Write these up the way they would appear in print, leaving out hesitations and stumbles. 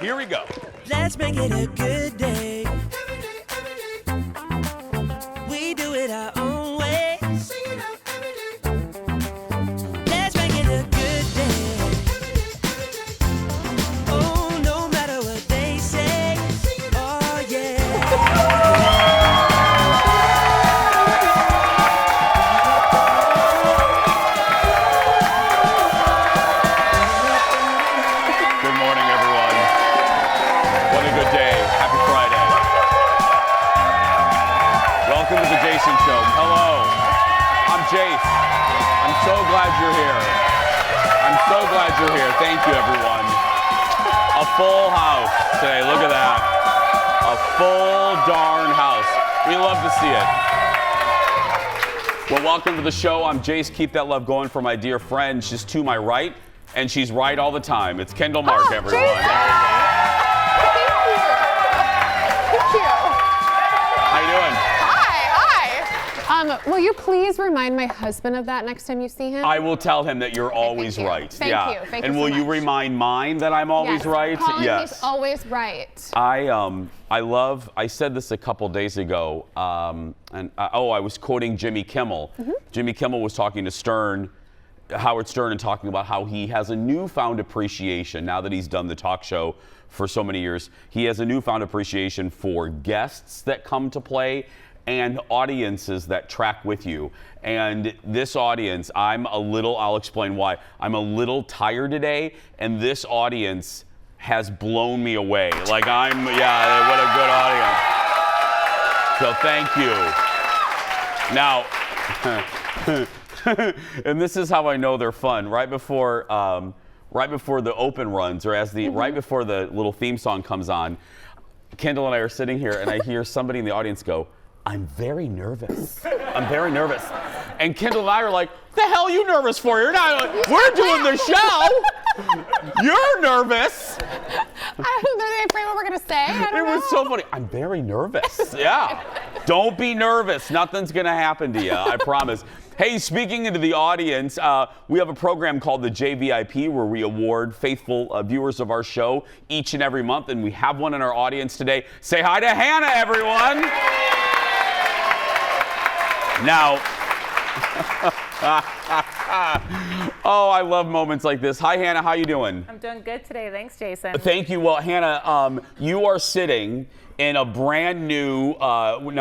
Here we go. Let's make it a good day. We do it our own way. Let's make it a good day. Oh, no matter what they say. Oh, yeah. Good morning, everyone. What a good day. Happy Friday. Welcome to the Jason Show. Hello. I'm Jace. I'm so glad you're here. I'm so glad you're here. Thank you, everyone. A full house today. Look at that. A full darn house. We love to see it. Well, welcome to the show. I'm Jace. Keep that love going for my dear friend. She's to my right, and she's right all the time. It's Kendall Mark, everyone. Jason. Thank you. How you doing? Hi. Will you please remind my husband of that next time you see him? I will tell him that you're always thank you. right. Thank yeah. you. Thank and you will so you much. remind mine that I'm always Yes. right? Colin, Yes. he's always right. I said this a couple days ago, I was quoting Jimmy Kimmel. Mm-hmm. Jimmy Kimmel was talking to Howard Stern, and talking about how he has a newfound appreciation now that he's done the talk show for so many years. He has a newfound appreciation for guests that come to play and audiences that track with you. And this audience, I'll explain why. I'm a little tired today, and this audience has blown me away. What a good audience. So thank you. Now, and this is how I know they're fun. Right before the open runs, or right before the little theme song comes on, Kendall and I are sitting here, and I hear somebody in the audience go, "I'm very nervous. I'm very nervous." And Kendall and I are like, "The hell are you nervous for? You're not. We're doing the show. You're nervous." I don't know. Are they afraid what we're going to say? I don't It know. was so funny. I'm very nervous. Yeah. Don't be nervous. Nothing's going to happen to you. I promise. Hey, speaking into the audience, we have a program called the Jvip where we award faithful viewers of our show each and every month, and we have one in our audience today. Say hi to Hannah, everyone. Now, oh, I love moments like this. Hi, Hannah. How you doing? I'm doing good today. Thanks, Jason. Thank you. Well, Hannah, you are sitting in a brand new,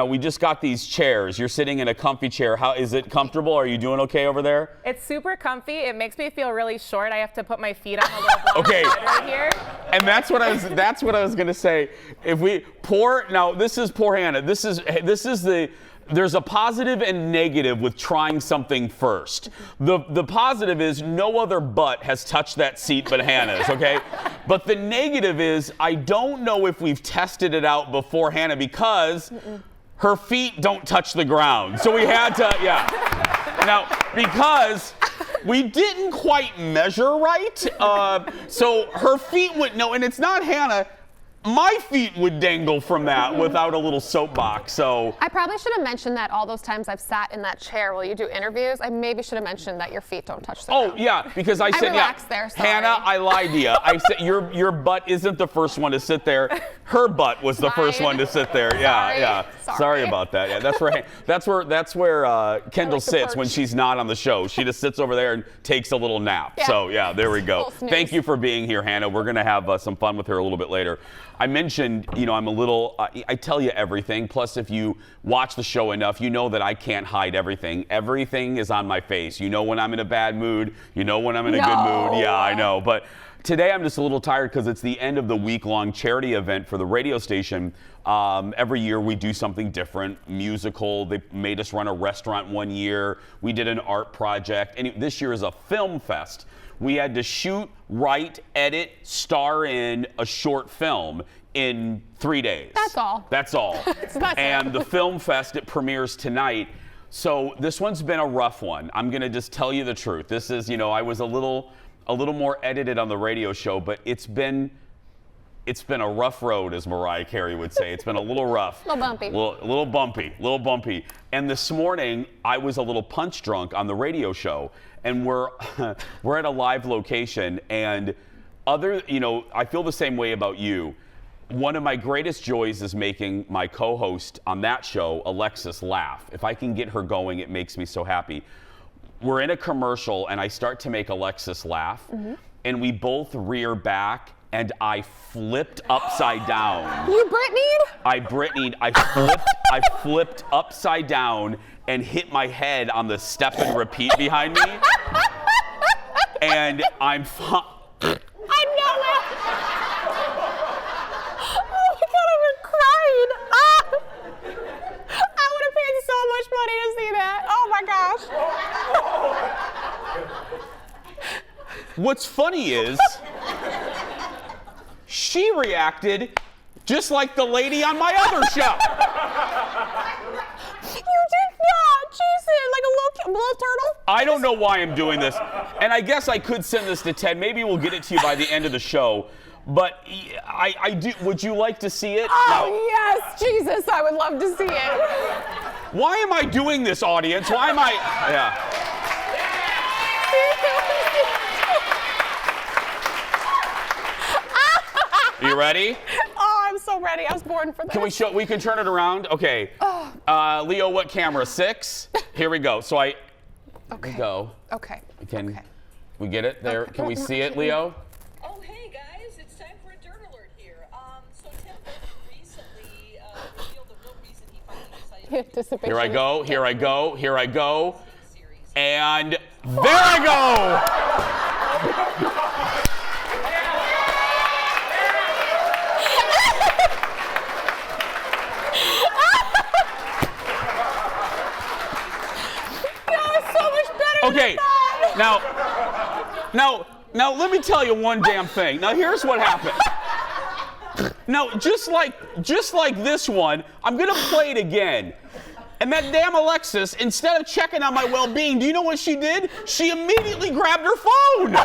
we just got these chairs. You're sitting in a comfy chair. How is it comfortable? Are you doing okay over there? It's super comfy. It makes me feel really short. I have to put my feet on a little block Okay. right here. And that's what I was going to say. This is poor Hannah. There's a positive and negative with trying something first. The positive is no other butt has touched that seat but Hannah's, okay? But the negative is I don't know if we've tested it out before Hannah, because her feet don't touch the ground. So we had to, yeah. Now, because we didn't quite measure right, so her feet would, no, and it's not Hannah. My feet would dangle from that without a little soapbox, so. I probably should have mentioned that all those times I've sat in that chair while you do interviews. I maybe should have mentioned that your feet don't touch the ground. Oh, yeah, because I said, relaxed there, sorry. Hannah, I lied to you. I said, your butt isn't the first one to sit there. Her butt was the first one to sit there. Yeah, Sorry. yeah. Sorry about that. Yeah, that's where Kendall like the sits when perch. she's not on the show. She just sits over there and takes a little nap. Yeah. So, yeah, there we go. Little snooze. Thank you for being here, Hannah. We're going to have some fun with her a little bit later. I mentioned, I'm a little, I tell you everything. Plus, if you watch the show enough, you know that I can't hide everything. Everything is on my face. You know when I'm in a bad mood. You know when I'm in a good mood. Yeah, I know. But today I'm just a little tired because it's the end of the week-long charity event for the radio station. Every year we do something different, musical. They made us run a restaurant one year. We did an art project. And this year is a film fest. We had to shoot, write, edit, star in a short film in 3 days. That's all. That's all. And the film fest, it premieres tonight. So this one's been a rough one. I'm going to just tell you the truth. This is, I was a little more edited on the radio show, but it's been a rough road, as Mariah Carey would say. It's been a little rough. A little bumpy. Little bumpy. And this morning, I was a little punch drunk on the radio show, and we're at a live location, and I feel the same way about you. One of my greatest joys is making my co-host on that show, Alexis, laugh. If I can get her going, it makes me so happy. We're in a commercial, and I start to make Alexis laugh, and we both rear back, and I flipped upside down. You Britney'd? I flipped upside down and hit my head on the step and repeat behind me. And I'm fine. I know it. Oh my God, I was crying. Ah. I would have paid so much money to see that. Oh my gosh. What's funny is she reacted just like the lady on my other show. You did not. Jesus, like a little turtle? I don't know why I'm doing this. And I guess I could send this to Ted. Maybe we'll get it to you by the end of the show. But I do. Would you like to see it? Oh, yes. Jesus, I would love to see it. Why am I doing this, audience? Why am I? Yeah. You ready? Oh, I'm so ready. I was born for this. We can turn it around? Okay. Leo, what camera? 6? Here we go. So Okay. we go. Okay. Can we get it there? Can we see it, Leo? Oh, hey guys, it's time for a dirt alert here. So Tim recently revealed the real reason he finally decided Anticipation. Here I go. Here I go. Here I go. series. And there I go. Okay, now, let me tell you one damn thing. Now, here's what happened. Now, just like this one, I'm gonna play it again. And that damn Alexis, instead of checking on my well-being, do you know what she did? She immediately grabbed her phone.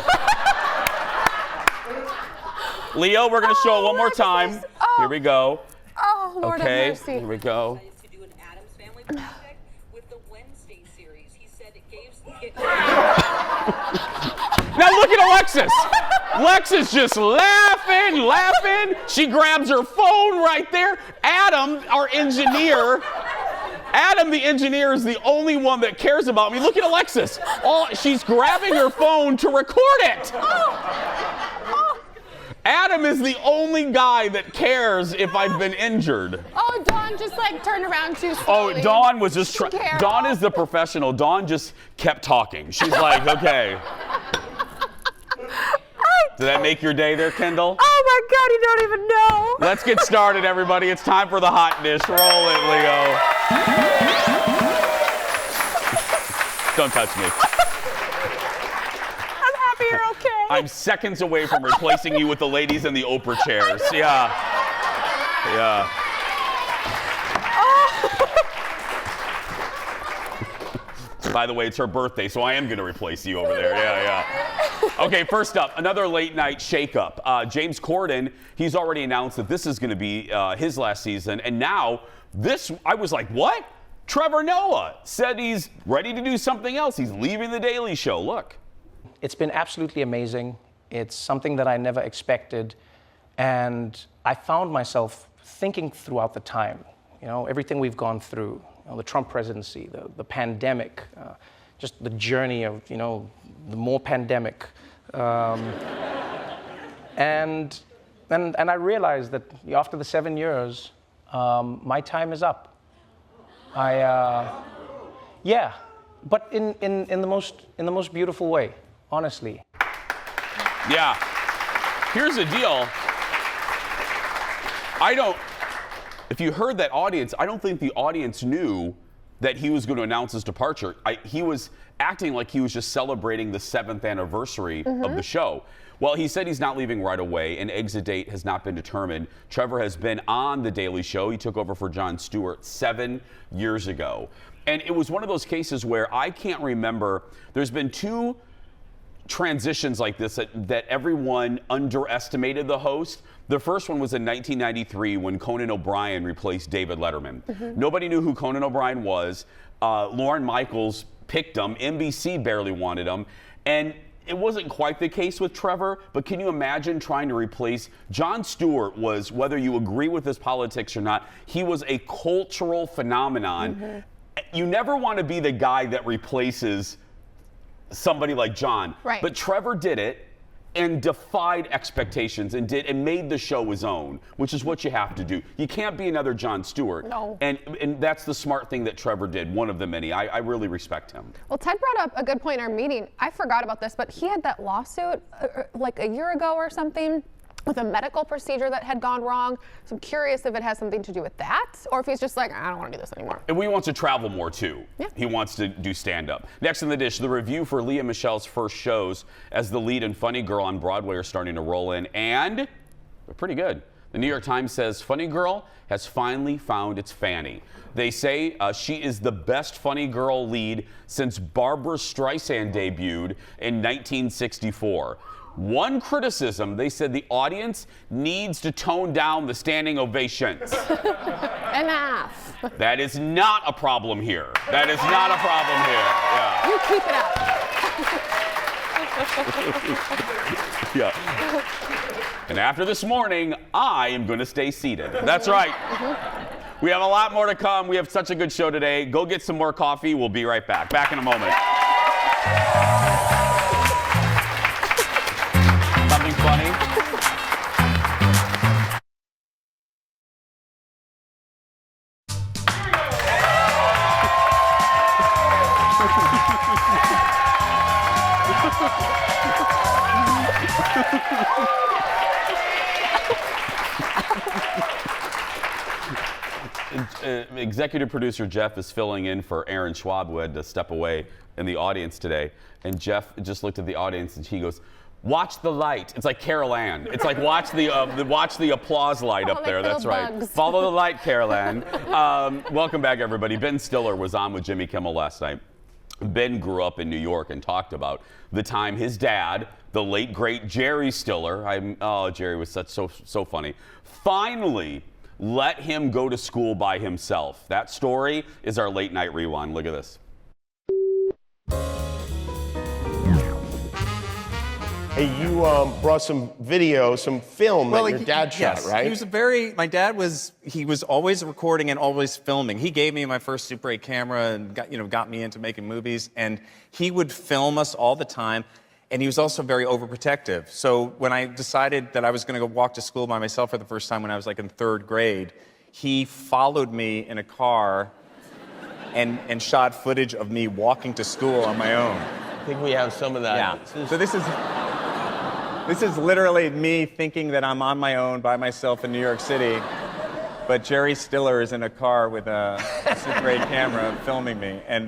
Leo, we're gonna show it one more time. Oh. Here we go. Oh, Lord Okay, have mercy. here we go. To do an Addams Family project with the Wednesday series. He said it gave. Now look at Alexis. Alexis just laughing. She grabs her phone right there. Adam, our engineer, the engineer is the only one that cares about me. Look at Alexis. She's grabbing her phone to record it. Adam is the only guy that cares if I've been injured. Oh, Dawn just like turned around too Oh, slowly. Dawn was just Carol. Dawn is the professional. Dawn just kept talking. She's like, okay. Did that make your day there, Kendall? Oh my God, you don't even know. Let's get started, everybody. It's time for the hot dish. Roll it, Leo. Don't touch me. I'm happy you're okay. I'm seconds away from replacing you with the ladies in the Oprah chairs. Yeah. By the way, it's her birthday, so I am going to replace you over there. Yeah. Okay, first up, another late night shakeup. James Corden, he's already announced that this is going to be his last season. And now, I was like, what? Trevor Noah said he's ready to do something else. He's leaving The Daily Show. Look. It's been absolutely amazing. It's something that I never expected. And I found myself thinking throughout the time, everything we've gone through, the Trump presidency, the pandemic, just the journey of, the more pandemic. And I realized that after the 7 years, my time is up. But in the most beautiful way, honestly. Yeah. Here's the deal. If you heard that audience, I don't think the audience knew that he was going to announce his departure. He was acting like he was just celebrating the 7th anniversary of the show. Well, he said he's not leaving right away. An exit date has not been determined. Trevor has been on The Daily Show. He took over for Jon Stewart 7 years ago. And it was one of those cases where I can't remember. There's been 2 transitions like this that everyone underestimated the host. The first one was in 1993 when Conan O'Brien replaced David Letterman. Nobody knew who Conan O'Brien was. Lorne Michaels picked him. NBC barely wanted him. And it wasn't quite the case with Trevor, but can you imagine trying to replace Jon Stewart? Was, whether you agree with his politics or not, he was a cultural phenomenon. You never want to be the guy that replaces somebody like Jon. Right. But Trevor did it and defied expectations and made the show his own, which is what you have to do. You can't be another Jon Stewart. No. And that's the smart thing that Trevor did, one of the many. I really respect him. Well, Ted brought up a good point in our meeting. I forgot about this, but he had that lawsuit like a year ago or something with a medical procedure that had gone wrong. So I'm curious if it has something to do with that, or if he's just like, I don't want to do this anymore. And he wants to travel more too. Yeah. He wants to do stand-up. Next in the dish, the review for Lea Michele's first shows as the lead in Funny Girl on Broadway are starting to roll in, and they're pretty good. The New York Times says Funny Girl has finally found its Fanny. They say she is the best Funny Girl lead since Barbra Streisand debuted in 1964. One criticism, they said the audience needs to tone down the standing ovations. Enough. That is not a problem here. That is not a problem here. You keep it up. Yeah. And after this morning, I am going to stay seated. That's right. We have a lot more to come. We have such a good show today. Go get some more coffee. We'll be right back. Back in a moment. Something funny? Executive producer Jeff is filling in for Aaron Schwab, who had to step away in the audience today. And Jeff just looked at the audience and he goes, "Watch the light." It's like Carol Ann. It's like watch the applause light up there. That's right. bugs. Follow the light, Carol Ann. Welcome back, everybody. Ben Stiller was on with Jimmy Kimmel last night. Ben grew up in New York and talked about the time his dad, the late great Jerry Stiller, Jerry was so funny, finally let him go to school by himself. That story is our late night rewind. Look at this. Hey, you brought some video, some film that your dad shot, yes. right? He was my dad was always recording and always filming. He gave me my first Super 8 camera and got me into making movies, and he would film us all the time. And he was also very overprotective. So when I decided that I was going to go walk to school by myself for the first time when I was like in 3rd grade, he followed me in a car and shot footage of me walking to school on my own. I think we have some of that. Yeah. So this is literally me thinking that I'm on my own by myself in New York City, but Jerry Stiller is in a car with a Super 8 camera filming me. And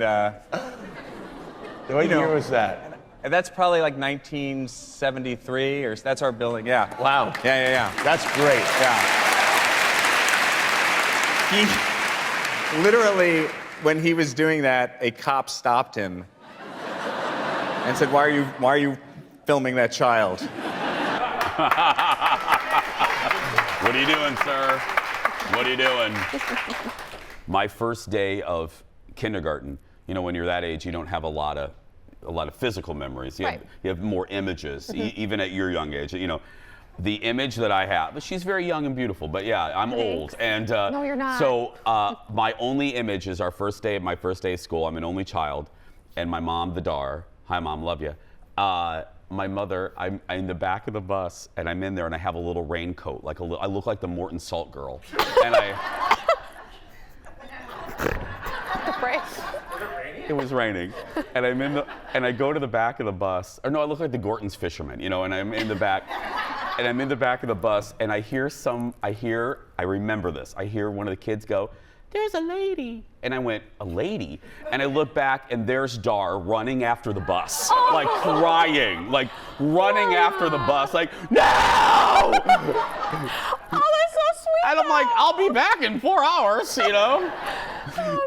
What year was that? that's probably like 1973, or that's our building. Yeah. Wow. Yeah. That's great. Yeah. He literally, when he was doing that, a cop stopped him and said, "Why are you filming that child?" What are you doing, sir? What are you doing? My first day of kindergarten, when you're that age, you don't have a lot of physical memories. You have more images, even at your young age. The image that I have, she's very young and beautiful, but yeah, I'm old. And No, you're not. So my only image is my first day of school. I'm an only child, and my mom, the Dar. Hi, Mom, love you. My mother, I'm in the back of the bus, and I'm in there, and I have a little raincoat, I look like the Morton Salt girl, and it was raining, and I go to the back of the bus, or no, I look like the Gorton's fisherman, and I'm in the back, of the bus, and I remember this. I hear one of the kids go, "There's a lady." And I went, "A lady?" And I look back, and there's Dar running after the bus, crying, running after the bus, "No!" Oh, that's so sweet. And I'm like, "I'll be back in 4 hours,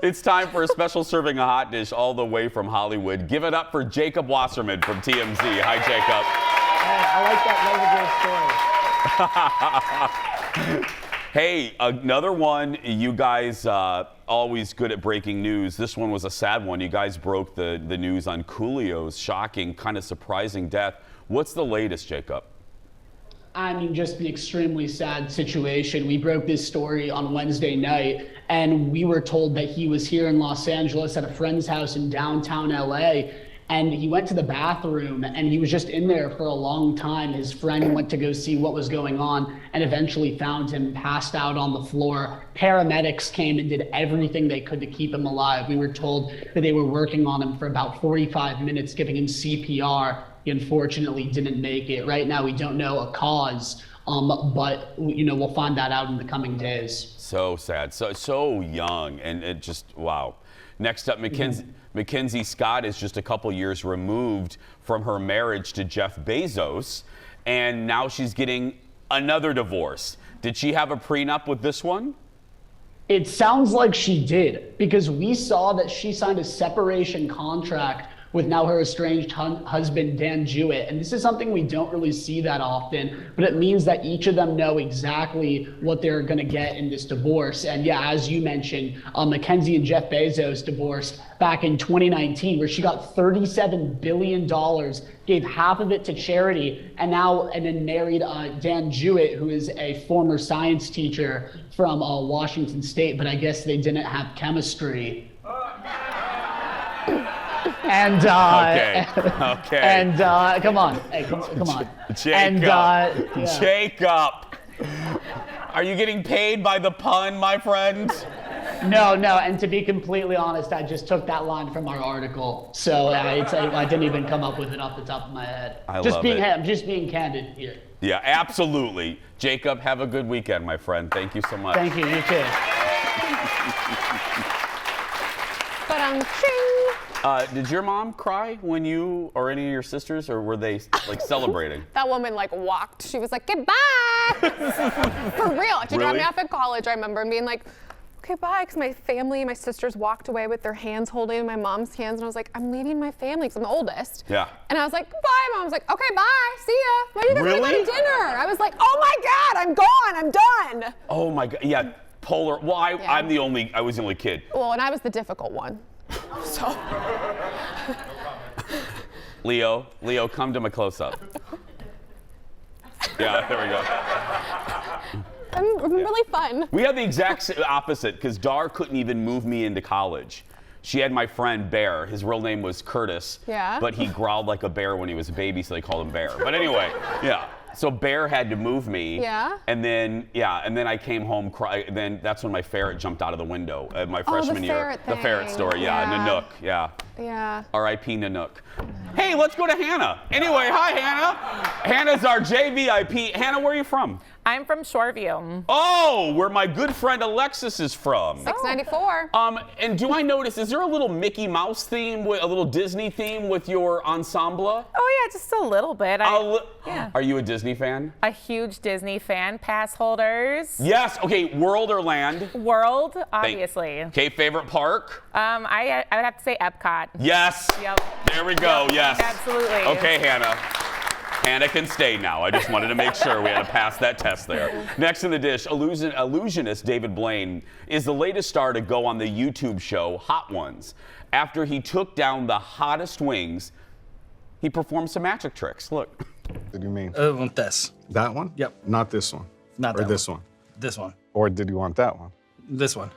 It's time for a special serving of hot dish all the way from Hollywood. Give it up for Jacob Wasserman from TMZ. Hi, Jacob. I like that Never Story. Hey, another one. You guys always good at breaking news. This one was a sad one. You guys broke the news on Coolio's shocking, kind of surprising death. What's the latest, Jacob? I mean, just an extremely sad situation. We broke this story on Wednesday night, and we were told that he was here in Los Angeles at a friend's house in downtown LA. And he went to the bathroom and he was just in there for a long time. His friend went to go see what was going on and eventually found him passed out on the floor. Paramedics came and did everything they could to keep him alive. We were told that they were working on him for about 45 minutes, giving him CPR. He unfortunately didn't make it. Right now, we don't know a cause, but we'll find that out in the coming days. So sad, so young, and it just, wow. Next up, Mackenzie Scott is just a couple years removed from her marriage to Jeff Bezos, and now she's getting another divorce. Did she have a prenup with this one? It sounds like she did, because we saw that she signed a separation contract with now her estranged husband, Dan Jvip. And this is something we don't really see that often, but it means that each of them know exactly what they're gonna get in this divorce. And yeah, as you mentioned, Mackenzie and Jeff Bezos divorced back in 2019, where she got $37 billion, gave half of it to charity, and then married Dan Jvip, who is a former science teacher from Washington State, but I guess they didn't have chemistry. And okay. And come on, hey, come on. Jacob, Jacob, are you getting paid by the pun, my friend? No. And to be completely honest, I just took that line from our article, so I didn't even come up with it off the top of my head. I'm just being candid here. Yeah, absolutely. Jacob, have a good weekend, my friend. Thank you so much. Thank you. You too. Did your mom cry when you or any of your sisters, or were they like celebrating? That woman like walked. She was like, goodbye. For real. She dropped me off at college, I remember, and being like, okay, bye, because my family, my sisters walked away with their hands holding my mom's hands, and I was like, I'm leaving my family, because I'm the oldest. Yeah. And I was like, bye. Mom was like, okay, bye, see ya. Why are you guys going to dinner? I was like, oh my God, I'm gone, I'm done. Oh my God, yeah, polar. Well, I was the only kid. Well, and I was the difficult one. So. Leo, come to my close-up. Yeah, there we go. I'm really fun. We had the exact opposite, because Dar couldn't even move me into college. She had my friend Bear. His real name was Curtis. Yeah. But he growled like a bear when he was a baby, so they called him Bear. But anyway, yeah. So Bear had to move me. Yeah. And then I came home. Then that's when my ferret jumped out of the window at my freshman year. The ferret story. Yeah. Nanook. Yeah. Yeah. R.I.P. Nanook. Hey, let's go to Hannah. Anyway, hi Hannah. Hannah's our JVIP. Hannah, where are you from? I'm from Shoreview. Oh, where my good friend Alexis is from. 694. And do I notice, is there a little Mickey Mouse theme, a little Disney theme with your ensemble? Oh yeah, just a little bit. Yeah. Are you a Disney fan? A huge Disney fan. Pass holders. Yes. Okay. World or land? World, obviously. Okay. Favorite park? I would have to say Epcot. Yes. Yep. There we go. Yep. Yes. Absolutely. Okay, Hannah. Hannah can stay now. I just wanted to make sure we had to pass that test there. Next in the dish, illusionist David Blaine is the latest star to go on the YouTube show Hot Ones. After he took down the hottest wings, he performed some magic tricks. Look. What do you mean? I want this. That one? Yep. Not this one. Not or that this one. This one. Or did you want that one? This one.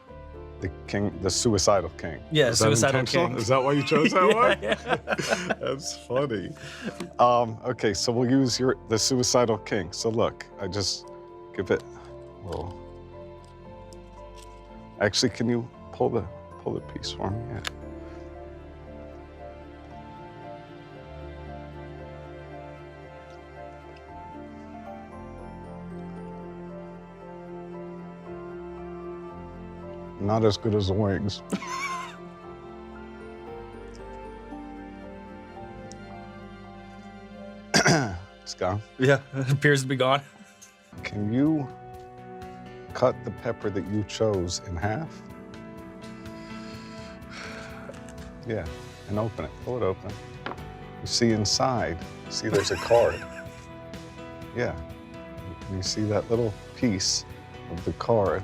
The king, the suicidal king. Yeah, Is suicidal that intentional? king. Is that why you chose that one? Yeah. That's funny. Okay, so we'll use the suicidal king. So look, I just give it a little. Actually, can you pull the piece for me? Yeah. Not as good as the wings. It's gone. Yeah, it appears to be gone. Can you cut the pepper that you chose in half? Yeah, and open it. Pull it open. You see inside, see there's a card. Yeah. You see that little piece of the card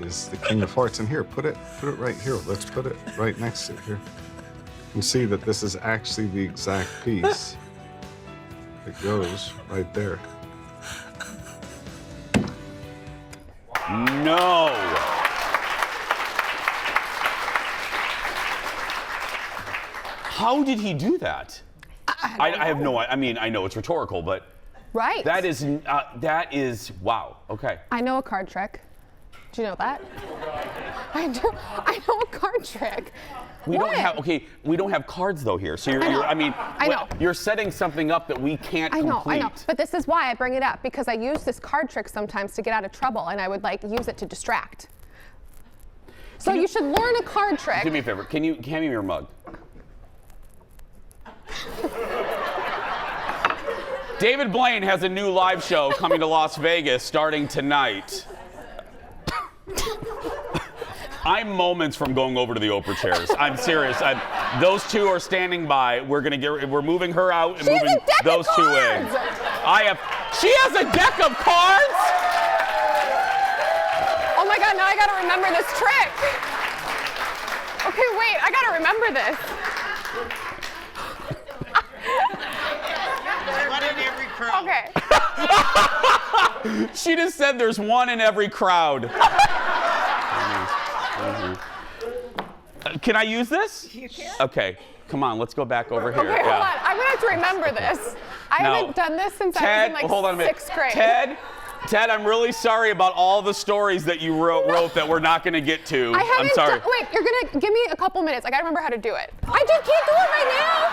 is the King of Hearts. And here, put it right here. Let's put it right next to it here. You can see that this is actually the exact piece that goes right there. No. How did he do that? I have no. I mean, I know it's rhetorical, but Right. that is wow. Okay. I know a card trick. Do you know that? I do. I know a card trick. We What? we don't have cards though here. So I know. you're setting something up that we can't complete. I know. But this is why I bring it up, because I use this card trick sometimes to get out of trouble, and I would like use it to distract. So you should learn a card trick. Do me a favor. Can you hand me your mug? David Blaine has a new live show coming to Las Vegas starting tonight. I'm moments from going over to the Oprah chairs. I'm serious. Those two are standing by. We're moving her out and moving those two in. She has a deck of cards? Oh my God, now I gotta remember this trick. Okay, wait, I gotta remember this. One in every crowd. Okay. She just said there's one in every crowd. Can I use this? You can. Okay, come on, let's go back over here. Okay, hold on. I'm gonna have to remember this. I haven't done this since I was in like hold on a minute. 6th grade. Ted, I'm really sorry about all the stories that you wrote that we're not going to get to. I'm sorry. Wait, you're gonna give me a couple minutes. I gotta remember how to do it. I just can't do it right now.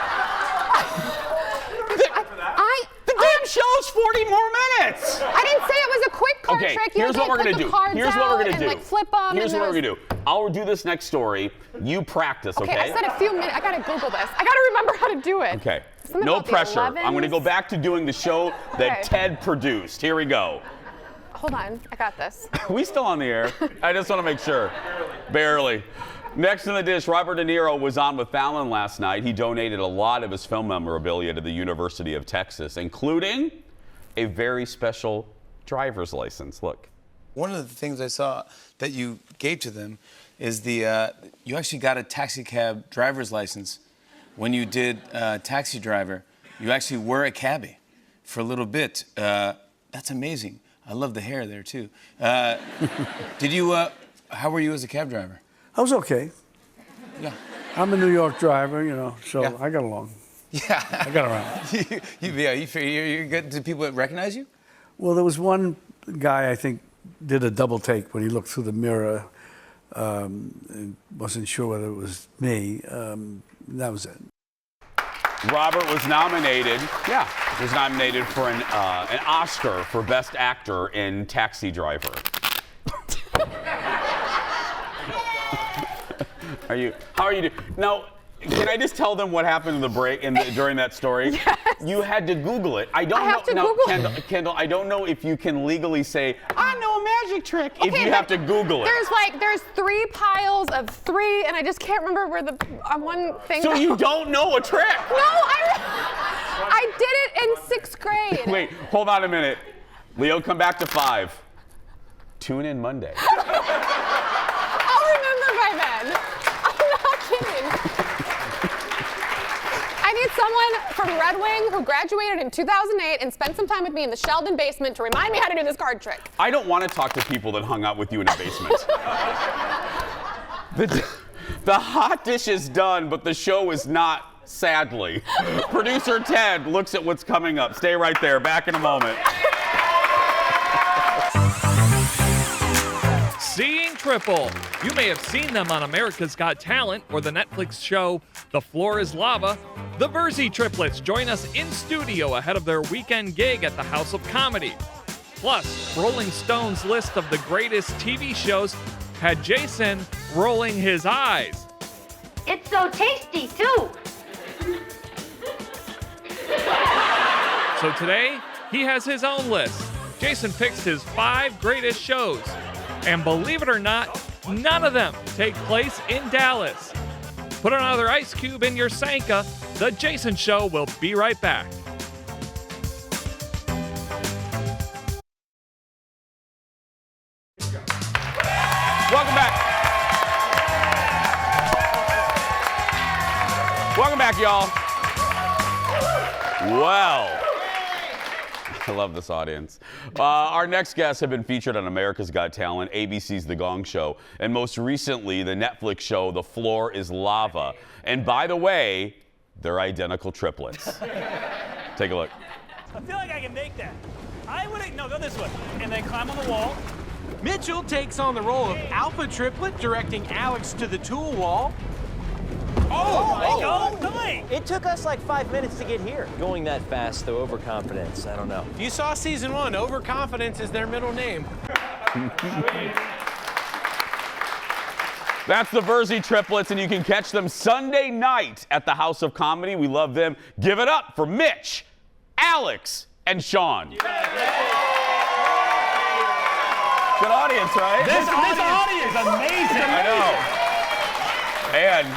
The damn show's 40 more minutes. I didn't say it was a quick card trick. You Here's what we're gonna do. Here's what we're gonna do. Like flip them. Here's what we're gonna do. I'll do this next story. You practice, okay? I said a few minutes. I gotta Google this. I gotta remember how to do it. Okay. Something No about the pressure. 11s. I'm gonna go back to doing the show that Okay. Ted produced. Here we go. Hold on. I got this. We still on the air? I just want to make sure. Barely. Next in the dish, Robert De Niro was on with Fallon last night. He donated a lot of his film memorabilia to the University of Texas, including a very special driver's license. Look. One of the things I saw that you gave to them is you actually got a taxi cab driver's license. When you did Taxi Driver, you actually were a cabbie for a little bit. That's amazing. I love the hair there too. How were you as a cab driver? I was okay. Yeah. I'm a New York driver, so Yeah. I got along. Yeah. I got around. You're good. Did people recognize you? Well, there was one guy I think did a double take when he looked through the mirror. And wasn't sure whether it was me. That was it. Robert was nominated. Yeah, was nominated for an Oscar for Best Actor in Taxi Driver. How are you doing? Now, can I just tell them what happened in the break during that story? Yes. You had to Google it. I don't have know. to Google it. Kendall, I don't know if you can legally say I know a magic trick if Okay, you have to Google it. There's 3 piles of 3, and I just can't remember where the one thing. So you don't know a trick? No, I did it in 6th grade. Wait, hold on a minute. Leo, come back to 5. Tune in Monday. I'll remember by then. I'm not kidding. I need someone from Red Wing who graduated in 2008 and spent some time with me in the Sheldon basement to remind me how to do this card trick. I don't want to talk to people that hung out with you in a basement. The hot dish is done, but the show is not, sadly. Producer Ted looks at what's coming up. Stay right there. Back in a moment. Seeing Triple. You may have seen them on America's Got Talent or the Netflix show The Floor is Lava. The Versi Triplets join us in studio ahead of their weekend gig at the House of Comedy. Plus, Rolling Stone's list of the greatest TV shows had Jason rolling his eyes. It's so tasty, too. So today, he has his own list. Jason picks his 5 greatest shows. And believe it or not, none of them take place in Dallas. Put another ice cube in your Sanka. The Jason Show will be right back. Welcome back. Welcome back, y'all. Well, I love this audience. Our next guests have been featured on America's Got Talent, ABC's The Gong Show, and most recently, the Netflix show, The Floor is Lava. And by the way, they're identical triplets. Take a look. I feel like I can make that. I wouldn't, no, go this way. And then climb on the wall. Mitchell takes on the role of Alpha Triplet, directing Alex to the tool wall. It took us like 5 minutes to get here. Going that fast, though, overconfidence, I don't know. If you saw season 1, overconfidence is their middle name. That's the Versi Triplets, and you can catch them Sunday night at the House of Comedy. We love them. Give it up for Mitch, Alex, and Sean. Good audience, right? This audience is amazing. I know. And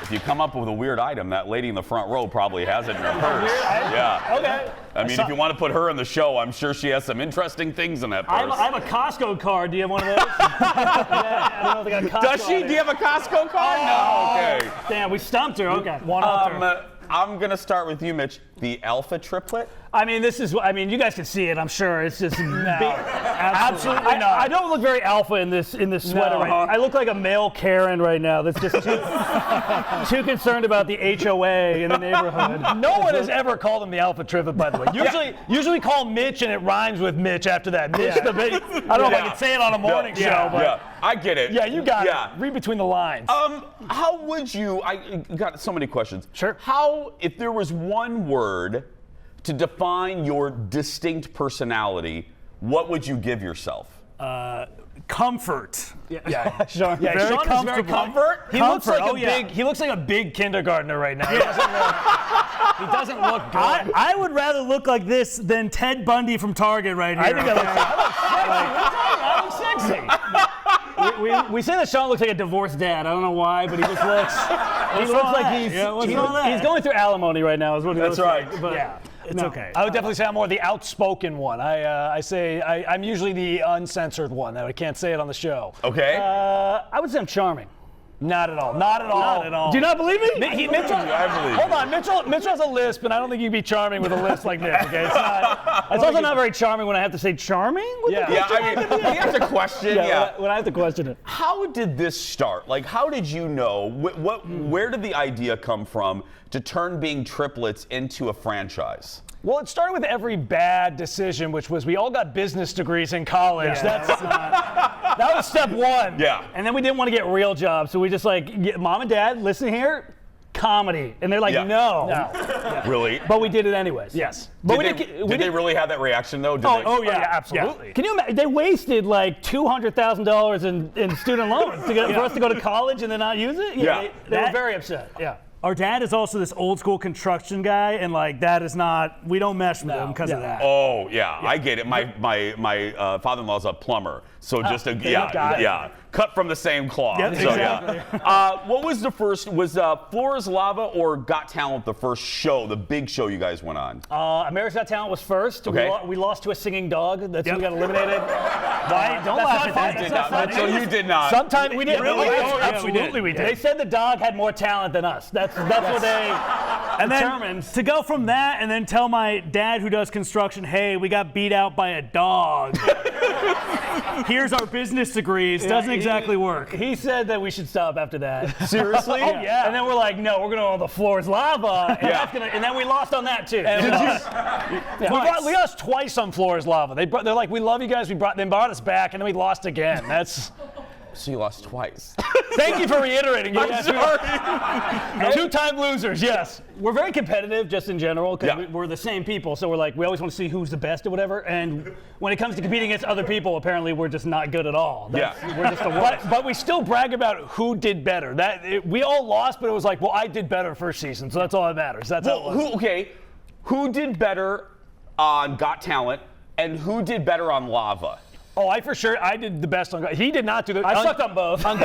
if you come up with a weird item, that lady in the front row probably has it in her purse. Yeah. Okay. I mean, if you want to put her in the show, I'm sure she has some interesting things in that purse. I have a Costco card. Do you have one of those? I don't know if they got Costco. Does she? Do you have a Costco card? No. Okay. Damn, we stumped her. Okay. One up her. I'm going to start with you, Mitch. The Alpha Triplet? I mean, you guys can see it, I'm sure. It's just absolutely not. I don't look very alpha in this sweater right now. I look like a male Karen right now that's just too concerned about the HOA in the neighborhood. No one has ever called him the Alpha Triplet, by the way. Usually we call Mitch and it rhymes with Mitch after that. Mitch the big, I don't know if I can say it on a morning show, but yeah, I get it. Yeah, you got it. Read between the lines. How would you, I got so many questions. Sure. How, if there was one word to define your distinct personality, what would you give yourself? Comfort. Yeah. Sean, Sean is very comfort. He looks like he looks like a big kindergartner right now. He doesn't look good. I would rather look like this than Ted Bundy from Target right here. I think I look sexy. We say that Sean looks like a divorced dad. I don't know why, but he just looks. He looks like he's going through alimony right now. Is what he looks like. But yeah. It's okay. I would definitely say I'm more the outspoken one. I say I'm usually the uncensored one. I can't say it on the show. Okay. I would say I'm charming. Not at all. Not at all. Not at all. Do you not believe me? Mitchell, I believe hold on. Mitchell has a lisp, and I don't think you'd be charming with a lisp like this. Okay, it's not. It's also not very charming when I have to say charming. I mean, when you have to question. When I have to question it. How did this start? Like, how did you know? Where did the idea come from to turn being triplets into a franchise? Well, it started with every bad decision, which was we all got business degrees in college. That was step one. Yeah. And then we didn't want to get real jobs, so we just Mom and Dad, listen here, comedy. And they're like, no. Really? But we did it anyways. Yes. But did they really have that reaction though? Yeah, absolutely. Yeah. Can you imagine? They wasted like $200,000 in student loans for us to go to college and then not use it? Yeah. They were very upset. Yeah. Our dad is also this old school construction guy, and that is not. We don't mesh with him because of that. Oh yeah, I get it. My father-in-law's a plumber, so just cut from the same cloth. Yep, so, exactly. What was the first? Was Floor is Lava or Got Talent the first show, the big show you guys went on? America's Got Talent was first. Okay. We lost to a singing dog. That's we got eliminated. Why? Don't laugh at that. So you did not. Sometimes we did. Really? Absolutely, we did. They said the dog had more talent than us. That's what they determined. To go from that and then tell my dad who does construction, hey, we got beat out by a dog. Here's our business degrees. Doesn't exactly work. He said that we should stop after that. Seriously? Oh, yeah. And then we're like, no, we're going to the floor is lava. And, and then we lost on that too. We lost twice on floor is lava. They're like, we love you guys. They brought us back, and then we lost again. That's. So you lost twice. Thank you for reiterating. I'm sorry. Two-time losers, yes. We're very competitive just in general because we're the same people. So we're like, we always want to see who's the best or whatever. And when it comes to competing against other people, apparently we're just not good at all. We're just the worst. But we still brag about who did better. We all lost, but it was like, well, I did better first season. So that's all that matters. That's how it was. Who did better on Got Talent and who did better on Lava? Oh, I did the best on. He did not do the. I sucked on both. On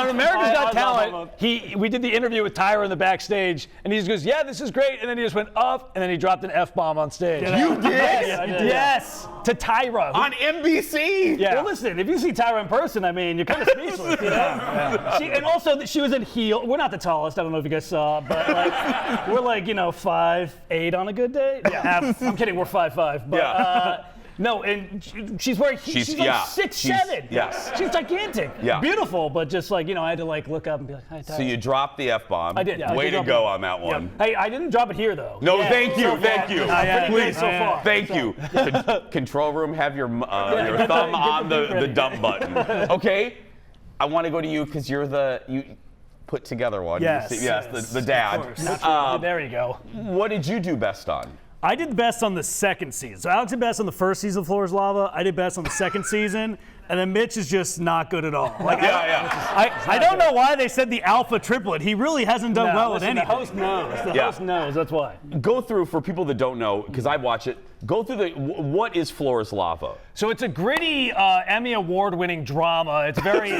America's Got Talent, we did the interview with Tyra in the backstage, and he just goes, "Yeah, this is great," and then he just went up, and then he dropped an F-bomb on stage. You did? Yes, to Tyra on NBC. Yeah. Well, listen, if you see Tyra in person, I mean, you're kind of speechless. You know? And also, she was in heel. We're not the tallest. I don't know if you guys saw, but like, we're like 5'8" on a good day. Yeah, I'm kidding. We're 5'5", but. No, and she's wearing. She's like 6'7". Yes. She's gigantic. Yeah. Beautiful, but just I had to look up and be like, "Hi, Tyra." So you dropped the F-bomb. I did. Yeah, Way to go on that one. Yeah. Hey, I didn't drop it here though. No, thank you. Please, so far. Thank you. Control room, have your thumb on the dump button. Okay, I want to go to you because you put together one. Yes. The dad. There you go. What did you do best on? I did best on the second season. So Alex did best on the first season of Floor is Lava. I did best on the second season. And then Mitch is just not good at all. I don't know why they said the alpha triplet. He really hasn't done well with anything. The host knows. The host knows. That's why. Go through, for people that don't know, because I watch it, go through what is Floor is Lava? So it's a gritty Emmy Award-winning drama. It's very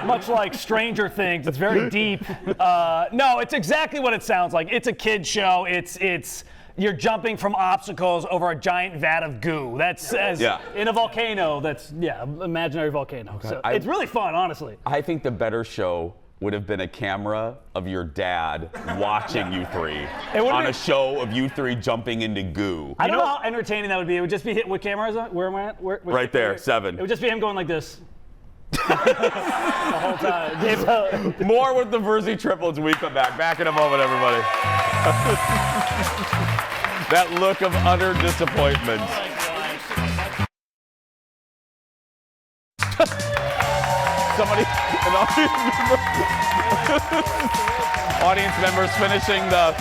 much like Stranger Things. It's very deep. No, it's exactly what it sounds like. It's a kid's show. It's you're jumping from obstacles over a giant vat of goo. That's in a volcano. That's imaginary volcano. Okay. So it's really fun, honestly. I think the better show would have been a camera of your dad watching you three on a show of you three jumping into goo. I don't know how entertaining that would be. It would just be what camera is it? Where am I at? Right there, 7. It would just be him going like this. The whole time. More with the Versi Triplets when we come back. Back in a moment, everybody. That look of utter disappointment. Somebody, an audience members finishing the.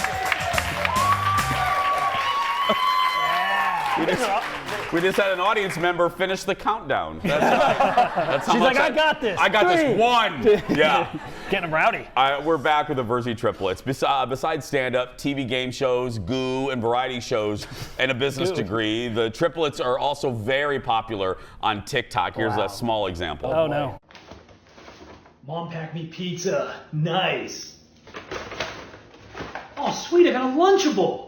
We just had an audience member finish the countdown. That's how She's much like, I got this. I got this one. Yeah. Getting them rowdy. We're back with the Versi Triplets. Besides stand-up, TV game shows, goo, and variety shows, and a business degree, the triplets are also very popular on TikTok. Here's a small example. Oh, no. Mom packed me pizza. Nice. Oh, sweet, I got a Lunchable.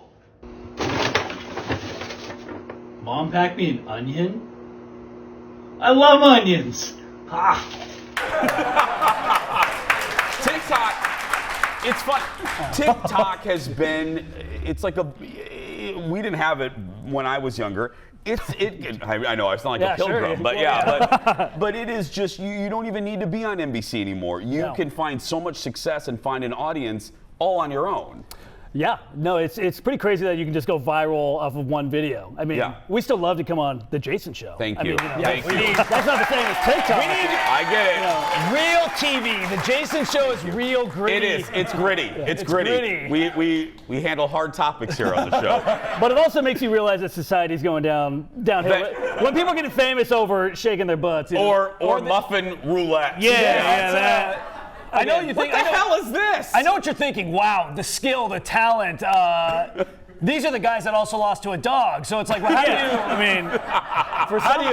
Mom packed me an onion. I love onions. Ha. TikTok, it's fun. TikTok has been, it's like we didn't have it when I was younger. I know I sound like a pilgrim, but but it is just, you don't even need to be on NBC anymore. You can find so much success and find an audience all on your own. Yeah, no, it's pretty crazy that you can just go viral off of one video. I mean, we still love to come on the Jason Show. Thank you. Thank you. That's not the same as TikTok. I get it. Real TV. The Jason Show is real gritty. It is. It's gritty. It's gritty. We handle hard topics here on the show. But it also makes you realize that society's going downhill. When people are getting famous over shaking their butts. Or muffin roulette. Yeah. I know you think. What the hell is this? I know what you're thinking. Wow, the skill, the talent. These are the guys that also lost to a dog. So it's like, well, how do you? I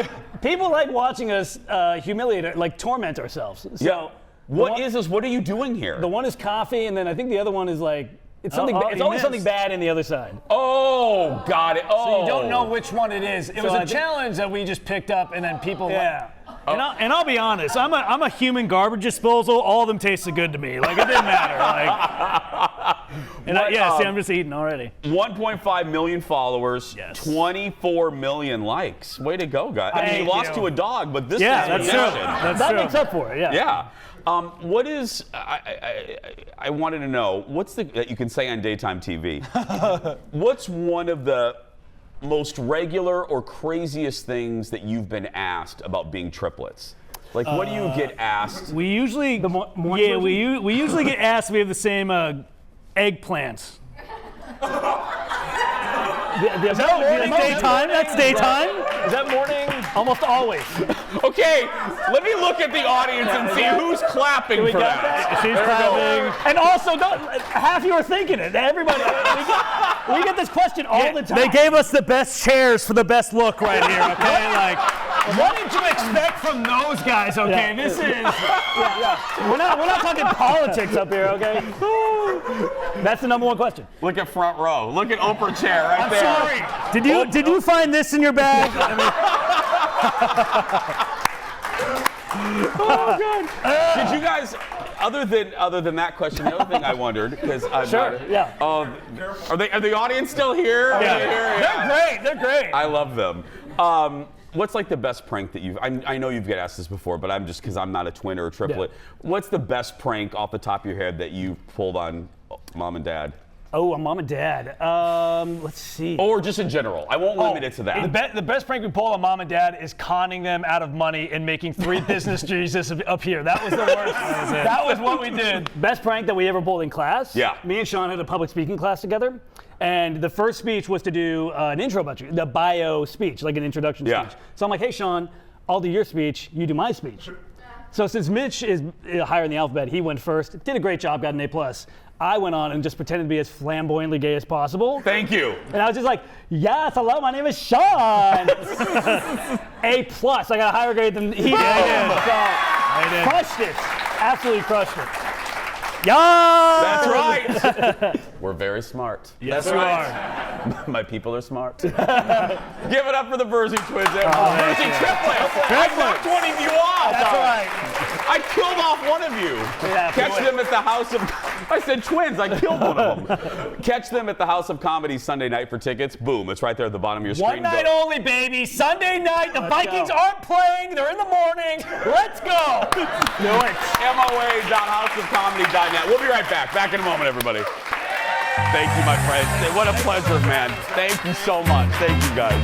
mean, people like watching us humiliate, like torment ourselves. So what is this? What are you doing here? The one is coffee, and then I think the other one is like. It's something. It's always something bad in the other side. Oh, got it. Oh. So you don't know which one it is. It was a challenge that we just picked up, and then people. Yeah. And I'll be honest, I'm a human garbage disposal. All of them tasted good to me. Like, it didn't matter. I'm just eating already. 1.5 million followers, 24 million likes. Way to go, guys. I mean, you lost to a dog, but this is that's true. That makes up for it. Yeah. What is? I wanted to know what's that you can say on daytime TV. What's one of the most regular or craziest things that you've been asked about being triplets? Like, what do you get asked? We usually we usually get asked if we have the same eggplants. Is that morning? Daytime? That's daytime. Is that morning? Almost always. Okay, let me look at the audience and see who's clapping for that. She's clapping. And also, half you are thinking it. Everybody, we get this question all the time. They gave us the best chairs for the best look right here, okay? Like, what did you expect from those guys, okay? This is, we're not talking politics up here, okay? That's the number one question. Look at front row. Look at Oprah chair right there. I'm sorry. Did you find this in your bag? Oh God! Did you guys, other than that question, the other thing I wondered, because are the audience still here? They're great. They're great. I love them. What's like the best prank that you've? I know you've get asked this before, but I'm just because I'm not a twin or a triplet. Yeah. What's the best prank off the top of your head that you pulled on mom and dad? Oh, on mom and dad. Let's see. Or just in general. I won't limit it to that. The best prank we pulled on mom and dad is conning them out of money and making 3 business Jesus up here. That was the worst. That was what we did. Best prank that we ever pulled in class. Yeah. Me and Sean had a public speaking class together. And the first speech was to do an intro about you, the bio speech, like an introduction speech. So I'm like, hey, Sean, I'll do your speech, you do my speech. So since Mitch is higher in the alphabet, he went first, did a great job, got an A+. I went on and just pretended to be as flamboyantly gay as possible. Thank you. And I was just like, yes, hello, my name is Sean. A+. I got a higher grade than he did. I did. Crushed it. Absolutely crushed it. Yeah. That's right. We're very smart. Yes, That's right. My people are smart. Give it up for the Versi twins. Versi Triplet. I'm not 20 you off. That's right. I killed off one of you. Yeah, Catch them at the House of... I said twins. I killed one of them. Catch them at the House of Comedy Sunday night for tickets. Boom. It's right there at the bottom of your screen. One night only, baby. Sunday night. The Vikings aren't playing. They're in the morning. Let's go. Do it. MOA.houseofcomedy.net. We'll be right back. Back in a moment, everybody. Thank you, my friends. What a pleasure, man. Thank you so much. Thank you, guys.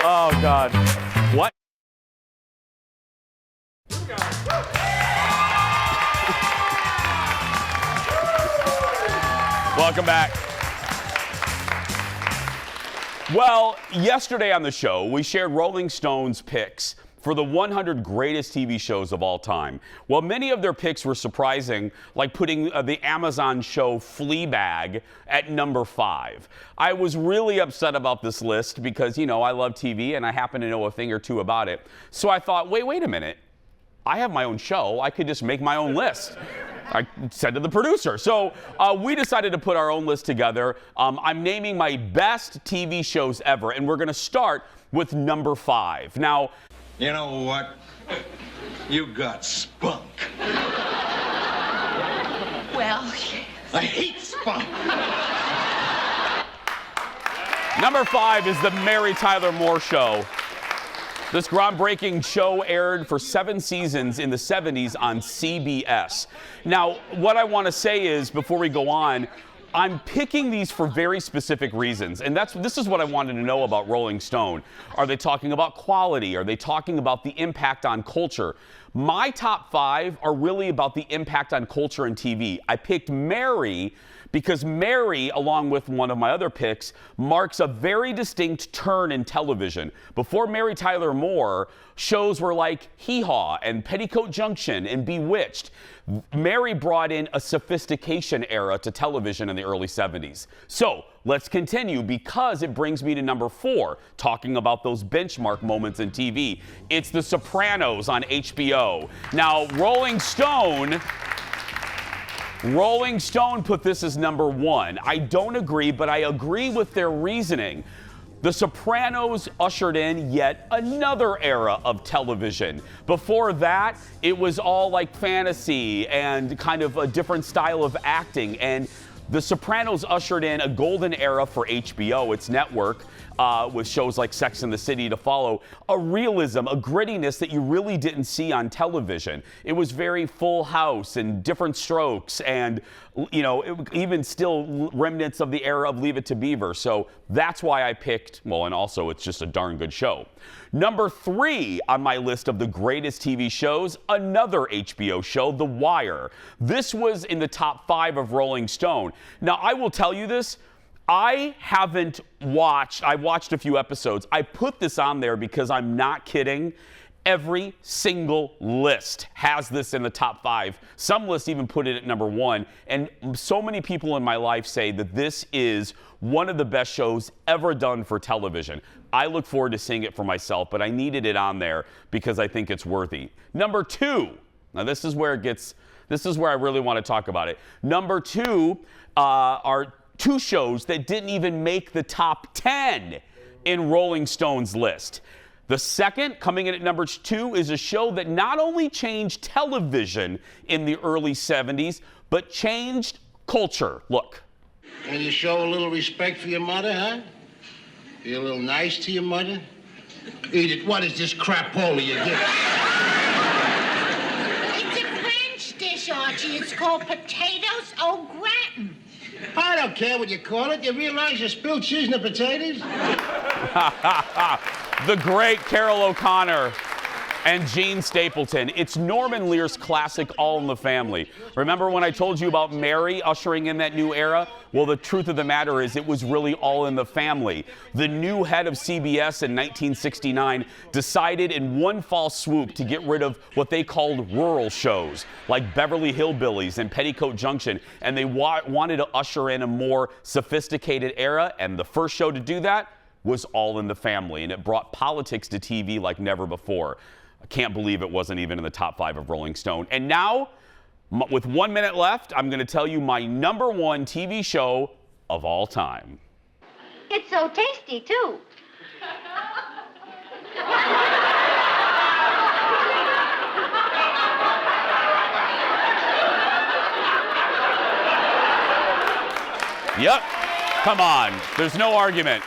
Oh, God. What? Welcome back. Well, yesterday on the show, we shared Rolling Stone's picks for the 100 greatest TV shows of all time. Well, many of their picks were surprising, like putting the Amazon show Fleabag at number 5. I was really upset about this list because, you know, I love TV and I happen to know a thing or two about it. So I thought, wait a minute. I have my own show. I could just make my own list. I said to the producer. So we decided to put our own list together. I'm naming my best TV shows ever, and we're going to start with number 5. Now, you know what? You got spunk. Well, I hate spunk. Number 5 is the Mary Tyler Moore Show. This groundbreaking show aired for 7 seasons in the 70s on CBS. Now, what I want to say is, before we go on, I'm picking these for very specific reasons, and this is what I wanted to know about Rolling Stone. Are they talking about quality? Are they talking about the impact on culture? My top 5 are really about the impact on culture and TV. I picked Mary because Mary, along with one of my other picks, marks a very distinct turn in television. Before Mary Tyler Moore, shows were like Hee Haw and Petticoat Junction and Bewitched. Mary brought in a sophistication era to television in the early 70s. So let's continue, because it brings me to number 4, talking about those benchmark moments in TV. It's The Sopranos on HBO. Now, Rolling Stone put this as number 1. I don't agree, but I agree with their reasoning. The Sopranos ushered in yet another era of television. Before that, it was all like fantasy and kind of a different style of acting. And The Sopranos ushered in a golden era for HBO, its network, with shows like Sex and the City to follow. A realism, a grittiness that you really didn't see on television. It was very Full House and Different Strokes and, you know, even still remnants of the era of Leave It to Beaver. So that's why I picked, well, and also it's just a darn good show. Number 3 on my list of the greatest TV shows, another HBO show, The Wire. This was in the top 5 of Rolling Stone. Now, I will tell you this. I haven't watched, I watched a few episodes. I put this on there because I'm not kidding. Every single list has this in the top 5. Some lists even put it at number 1. And so many people in my life say that this is one of the best shows ever done for television. I look forward to seeing it for myself, but I needed it on there because I think it's worthy. Number 2, now this is where I really want to talk about it. Number 2 are 2 shows that didn't even make the top 10 in Rolling Stone's list. The second, coming in at number 2, is a show that not only changed television in the early 70s, but changed culture. Look. And you show a little respect for your mother, huh? You're a little nice to your mother? Edith, what is this crapola you get? It's a French dish, Archie. It's called potatoes au gratin. I don't care what you call it. You realize you spilled cheese in the potatoes? The great Carol O'Connor and Gene Stapleton. It's Norman Lear's classic All in the Family. Remember when I told you about Mary ushering in that new era? Well, the truth of the matter is it was really All in the Family. The new head of CBS in 1969 decided in one fall swoop to get rid of what they called rural shows, like Beverly Hillbillies and Petticoat Junction, and they wanted to usher in a more sophisticated era, and the first show to do that was All in the Family, and it brought politics to TV like never before. I can't believe it wasn't even in the top 5 of Rolling Stone. And now, with 1 minute left, I'm going to tell you my number 1 TV show of all time. It's so tasty, too. Yep. Come on. There's no argument.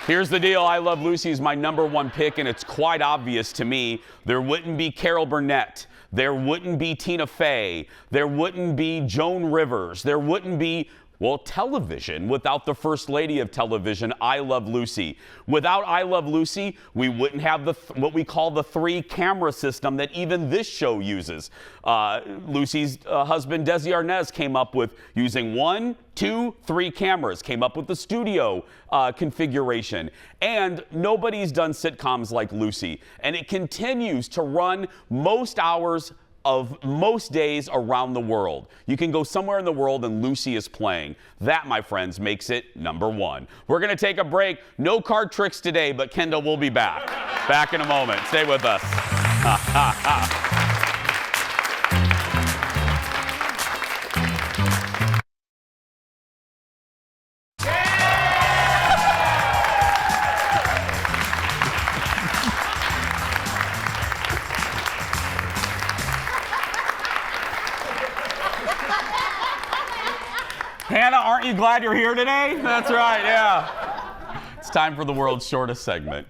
Here's the deal. I Love Lucy is my number 1 pick, and it's quite obvious to me. There wouldn't be Carol Burnett. There wouldn't be Tina Fey. There wouldn't be Joan Rivers. There wouldn't be, well, television without the first lady of television, I Love Lucy. Without I Love Lucy, we wouldn't have what we call the 3-camera system that even this show uses. Lucy's husband, Desi Arnaz, came up with using 1, 2, 3 cameras, came up with the studio configuration. And nobody's done sitcoms like Lucy. And it continues to run most hours of most days around the world. You can go somewhere in the world and Lucy is playing. That, my friends, makes it number 1. We're going to take a break. No card tricks today, but Kendall will be back. Back in a moment. Stay with us. Hannah, aren't you glad you're here today? That's right, yeah. It's time for the world's shortest segment.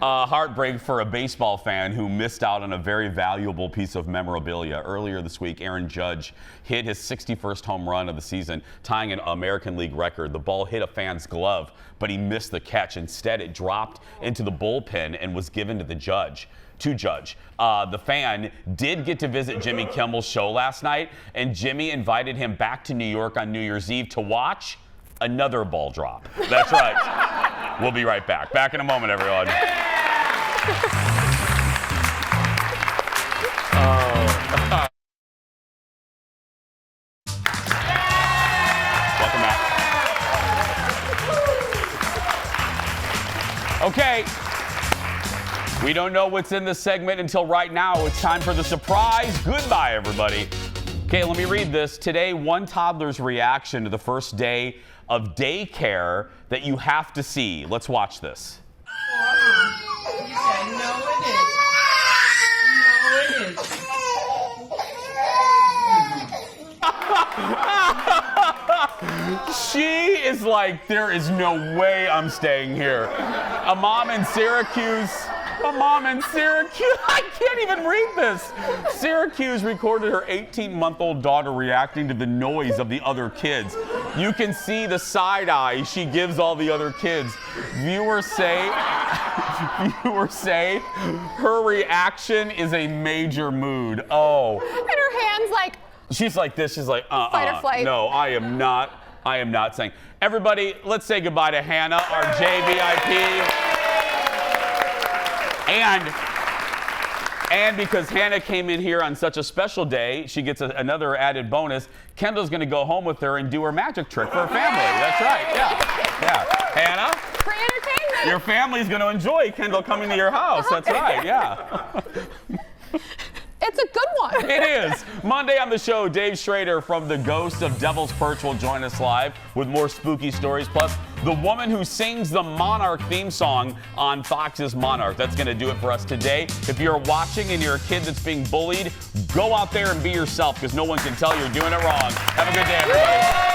Heartbreak for a baseball fan who missed out on a very valuable piece of memorabilia. Earlier this week, Aaron Judge hit his 61st home run of the season, tying an American League record. The ball hit a fan's glove, but he missed the catch. Instead, it dropped into the bullpen and was given to the judge. The fan did get to visit Jimmy Kimmel's show last night, and Jimmy invited him back to New York on New Year's Eve to watch another ball drop. That's right. We'll be right back. Back in a moment, everyone. Welcome back. Okay. We don't know what's in this segment until right now. It's time for the surprise. Goodbye, everybody. Okay, let me read this. Today, one toddler's reaction to the first day of daycare that you have to see. Let's watch this. She is like, there is no way I'm staying here. A mom in Syracuse. I can't even read this. Syracuse recorded her 18-month-old daughter reacting to the noise of the other kids. You can see the side eye she gives all the other kids. Viewers say her reaction is a major mood. Oh. And her hand's like, She's like this. She's like, Fight or flight. No, I am not saying. Everybody, let's say goodbye to Hannah, our JVIP. And because Hannah came in here on such a special day, she gets another added bonus. Kendall's going to go home with her and do her magic trick for her family. That's right. Yeah. Hannah? Free entertainment. Your family's going to enjoy Kendall coming to your house. That's right. Yeah. It's a good one. It is. Monday on the show, Dave Schrader from The Ghost of Devil's Perch will join us live with more spooky stories. Plus, the woman who sings the Monarch theme song on Fox's Monarch. That's going to do it for us today. If you're watching and you're a kid that's being bullied, go out there and be yourself because no one can tell you're doing it wrong. Have a good day, everybody.